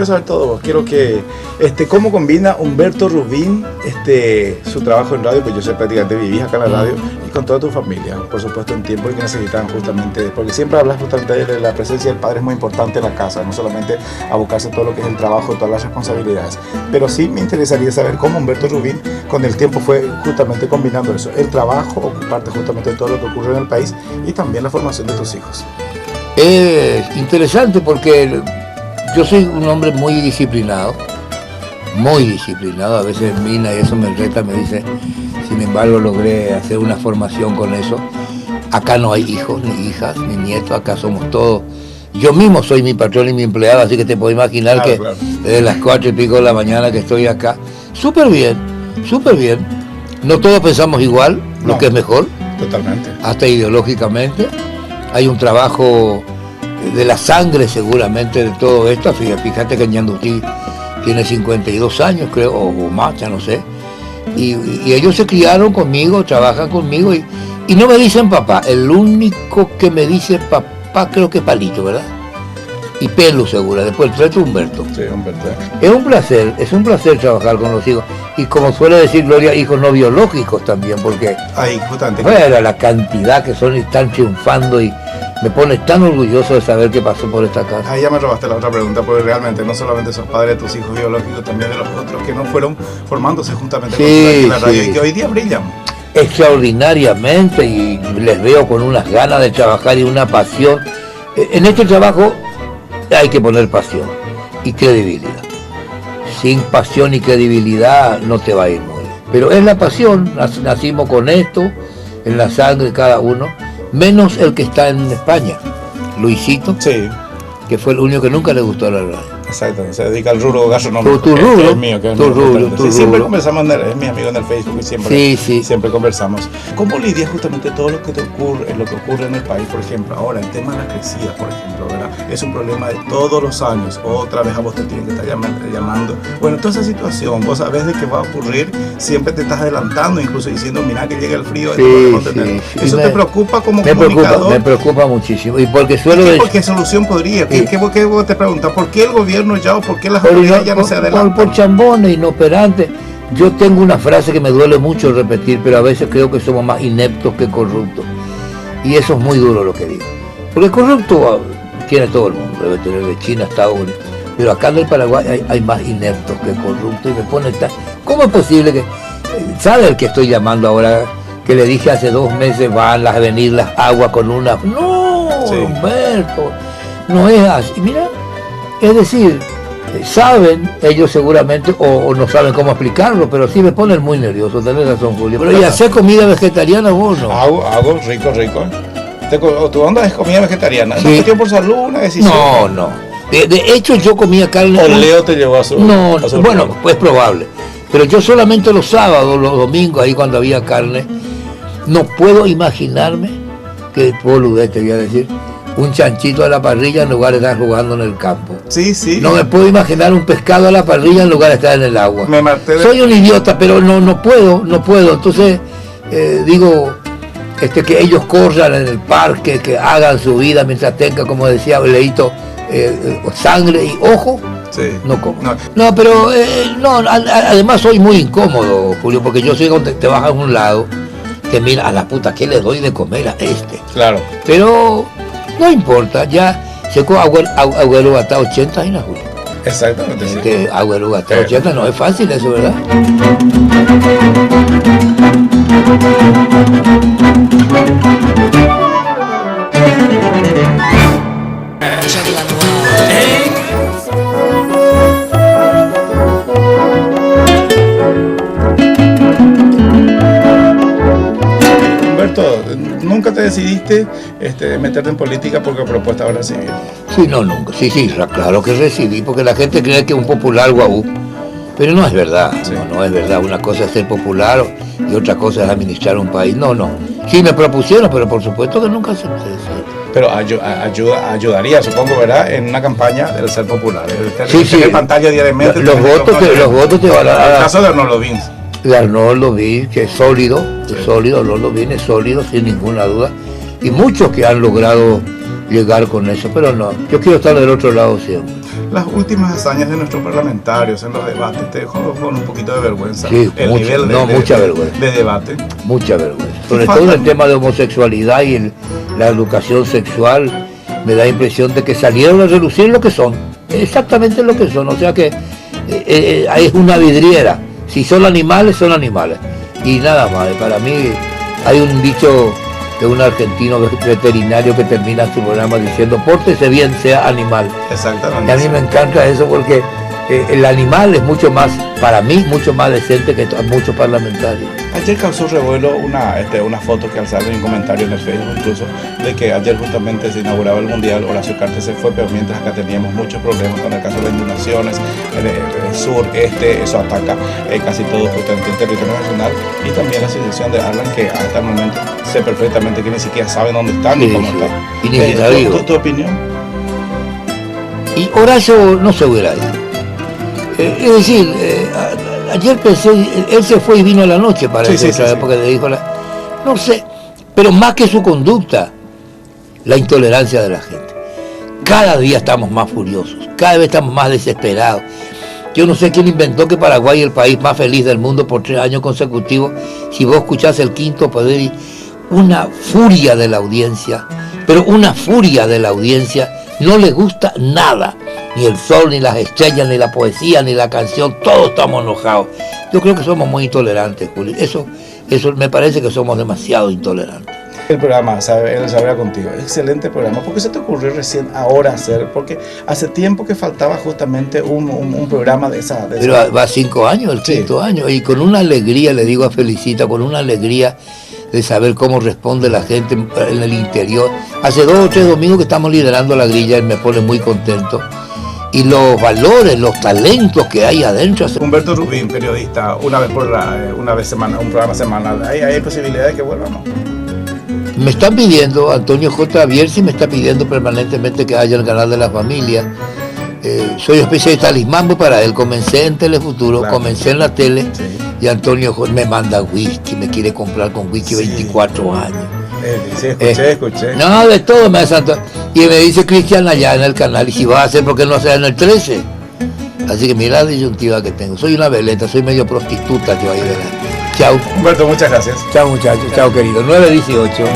quiero saber todo. Quiero que, ¿cómo combina Humberto Rubín su trabajo en radio? Pues yo sé, prácticamente vivís acá en la radio y con toda tu familia, por supuesto, en tiempo que necesitan justamente, porque siempre hablas justamente de la presencia del padre es muy importante en la casa, no solamente abocarse a todo lo que es el trabajo, todas las responsabilidades. Pero sí me interesaría saber cómo Humberto Rubín con el tiempo fue justamente combinando eso, el trabajo, ocuparte justamente de todo lo que ocurre en el país y también la formación de tus hijos. Es interesante porque yo soy un hombre muy disciplinado, a veces Mina y eso me reta, me dice, sin embargo logré hacer una formación con eso. Acá no hay hijos, ni hijas, ni nietos, acá somos todos. Yo mismo soy mi patrón y mi empleado, así que te puedo imaginar que desde las 4:00 de la mañana que estoy acá, súper bien. No todos pensamos igual, lo que es mejor. Totalmente. Hasta ideológicamente. Hay un trabajo de la sangre seguramente de todo esto. Fíjate que Ñandutí tiene 52 años, creo, o más, ya no sé. Y ellos se criaron conmigo, trabajan conmigo y no me dicen papá. El único que me dice papá creo que es Palito, ¿verdad? Y Pelu segura, después el resto Humberto. Sí, Humberto. Es un placer trabajar con los hijos. Y como suele decir Gloria, hijos no biológicos también, porque bueno, la cantidad que son y están triunfando y me pone tan orgulloso de saber qué pasó por esta casa. Ahí ya me robaste la otra pregunta, porque realmente no solamente sos padre de tus hijos biológicos, también de los otros que no fueron formándose juntamente con la radio y que hoy día brillan. Extraordinariamente, y les veo con unas ganas de trabajar y una pasión. En este trabajo hay que poner pasión y credibilidad. Sin pasión y credibilidad no te va a ir muy bien. Pero es la pasión, nacimos con esto, en la sangre cada uno, menos el que está en España, Luisito, que fue el único que nunca le gustó la radio. Exacto, se dedica al rubro gastronómico. Tu rubro, es mío, que es tu rubro. Siempre conversamos, es mi amigo en el Facebook y siempre conversamos. ¿Cómo lidias justamente todo lo que te ocurre, lo que ocurre en el país? Por ejemplo, ahora el tema de la crecida, por ejemplo, ¿verdad? Es un problema de todos los años. Otra vez a vos te tienen que estar llamando. Bueno, toda esa situación, vos sabés de qué va a ocurrir, siempre te estás adelantando, incluso diciendo, mira que llega el frío. ¿Eso te preocupa como comunicador? Me preocupa muchísimo. Y porque ¿Qué solución podría? ¿Qué vos te preguntas? ¿Por qué el gobierno ya o por qué las autoridades ya no se adelantan? Por chambones, inoperantes. Yo tengo una frase que me duele mucho repetir, pero a veces creo que somos más ineptos que corruptos. Y eso es muy duro lo que digo. Porque corrupto tiene todo el mundo, debe tener de China a Estados Unidos. Pero acá en el Paraguay hay más ineptos que corruptos y me pone tan... ¿Cómo es posible que... ¿Sabe el que estoy llamando ahora? Que le dije hace 2 meses van a venir las aguas con una... No, Humberto, no es así. Mira, es decir, saben ellos seguramente o no saben cómo explicarlo, pero sí me ponen muy nervioso, tenés razón, Julio. Pero ¿y hacer comida vegetariana vos no? Hago rico. ¿Tu onda es comida vegetariana? ¿Es una cuestión por salud, una decisión? No. De hecho yo comía carne... ¿O Leo te llevó a su... No, bueno, pues probable. Pero yo solamente los sábados, los domingos, ahí cuando había carne, no puedo imaginarme que boludez te voy a decir, un chanchito a la parrilla en lugar de estar jugando en el campo. Sí. No me puedo imaginar un pescado a la parrilla en lugar de estar en el agua. Soy un idiota, pero no puedo. Entonces, digo, que ellos corran en el parque, que hagan su vida mientras tengan, como decía Leito, sangre y ojo. No como. No, pero además soy muy incómodo, Julio, porque yo soy donde te vas a un lado, que mira, a la puta, ¿qué le doy de comer a este? Claro. Pero no importa, ya se con Agüero hasta 80 y no, Julio. Exactamente, sí. Que Agüero hasta 80 no es fácil eso, ¿verdad? Humberto, ¿nunca te decidiste meterte en política porque propuesta habrás recibido? Sí, no, nunca. Sí, claro que recibí, porque la gente cree que es un popular guau. Pero no es verdad, no es verdad. Una cosa es ser popular y otra cosa es administrar un país. No. Sí me propusieron, pero por supuesto que nunca se... Pero ayudaría, supongo, ¿verdad?, en una campaña del ser popular. Sí. En pantalla diariamente. Los votos te van a dar. El caso de Arnoldo Vins. De Arnoldo Vins, que es sólido, Arnoldo Vins es sólido, sin ninguna duda. Y muchos que han logrado llegar con eso, pero no. Yo quiero estar del otro lado siempre. las últimas hazañas de nuestros parlamentarios en los debates te dejó con un poquito de vergüenza. Sí, el mucha, nivel no, mucha vergüenza. de debate. Mucha vergüenza. Sobre Falta- todo el tema de homosexualidad y la educación sexual, me da impresión de que salieron a relucir lo que son, exactamente lo que son. O sea que es una vidriera. Si son animales, son animales. Y nada más. Para mí hay un dicho de un argentino veterinario que termina su programa diciendo: pórtese bien, sea animal. Exactamente. Y a mí me encanta eso porque el animal es mucho más, para mí, mucho más decente que muchos parlamentarios. Ayer causó revuelo una foto que alzaron en un comentario en el Facebook incluso, de que ayer justamente se inauguraba el Mundial, Horacio Cartes se fue, pero mientras acá teníamos muchos problemas con el caso de las inundaciones, el sur, eso ataca casi todo justamente en territorio nacional, y también la situación de Arlan, que hasta el momento sé perfectamente que ni siquiera saben dónde están ni cómo están. Y ni siquiera digo. ¿Tu opinión? Y Horacio no se hubiera ido. Es decir, ayer pensé, él se fue y vino a la noche para Sí, eso, sí, ¿sabes? sí. Porque le dijo no sé, pero más que su conducta, la intolerancia de la gente. Cada día estamos más furiosos, cada vez estamos más desesperados. Yo no sé quién inventó que Paraguay es el país más feliz del mundo por 3 años consecutivos. Si vos escuchás el quinto poder, una furia de la audiencia, pero una furia de la audiencia, no le gusta nada, ni el sol, ni las estrellas, ni la poesía, ni la canción, todos estamos enojados. Yo creo que somos muy intolerantes, Juli. Eso me parece que somos demasiado intolerantes. El programa, él sabrá contigo, excelente programa. ¿Por qué se te ocurrió recién ahora hacer? Porque hace tiempo que faltaba justamente un programa de esa. Pero va 5 años, el Sí. quinto año, y con una alegría, le digo a Felicita, con una alegría de saber cómo responde la gente en el interior. Hace 2 o 3 domingos que estamos liderando la grilla y me pone muy contento. Y los valores, los talentos que hay adentro. Humberto Rubín, periodista, una vez semana, un programa semanal. ¿Hay posibilidad de que vuelva, no? Me están pidiendo, Antonio J. Bierzi me está pidiendo permanentemente que haya el canal de la familia. Soy una especie de talismán para él. Comencé en Telefuturo, Claro. Comencé en la tele, Sí. y Antonio J. me manda whisky, me quiere comprar con whisky. Sí. 24 años. Sí, escuché. No, de todo me hace Antonio. Y me dice Cristian allá en el canal, y si va a hacer, ¿por qué no hacer en el 13? Así que mira la disyuntiva que tengo. Soy una veleta, soy medio prostituta yo ahí de la... Chao. Humberto, muchas gracias. Chao muchachos, chao querido. 9:18.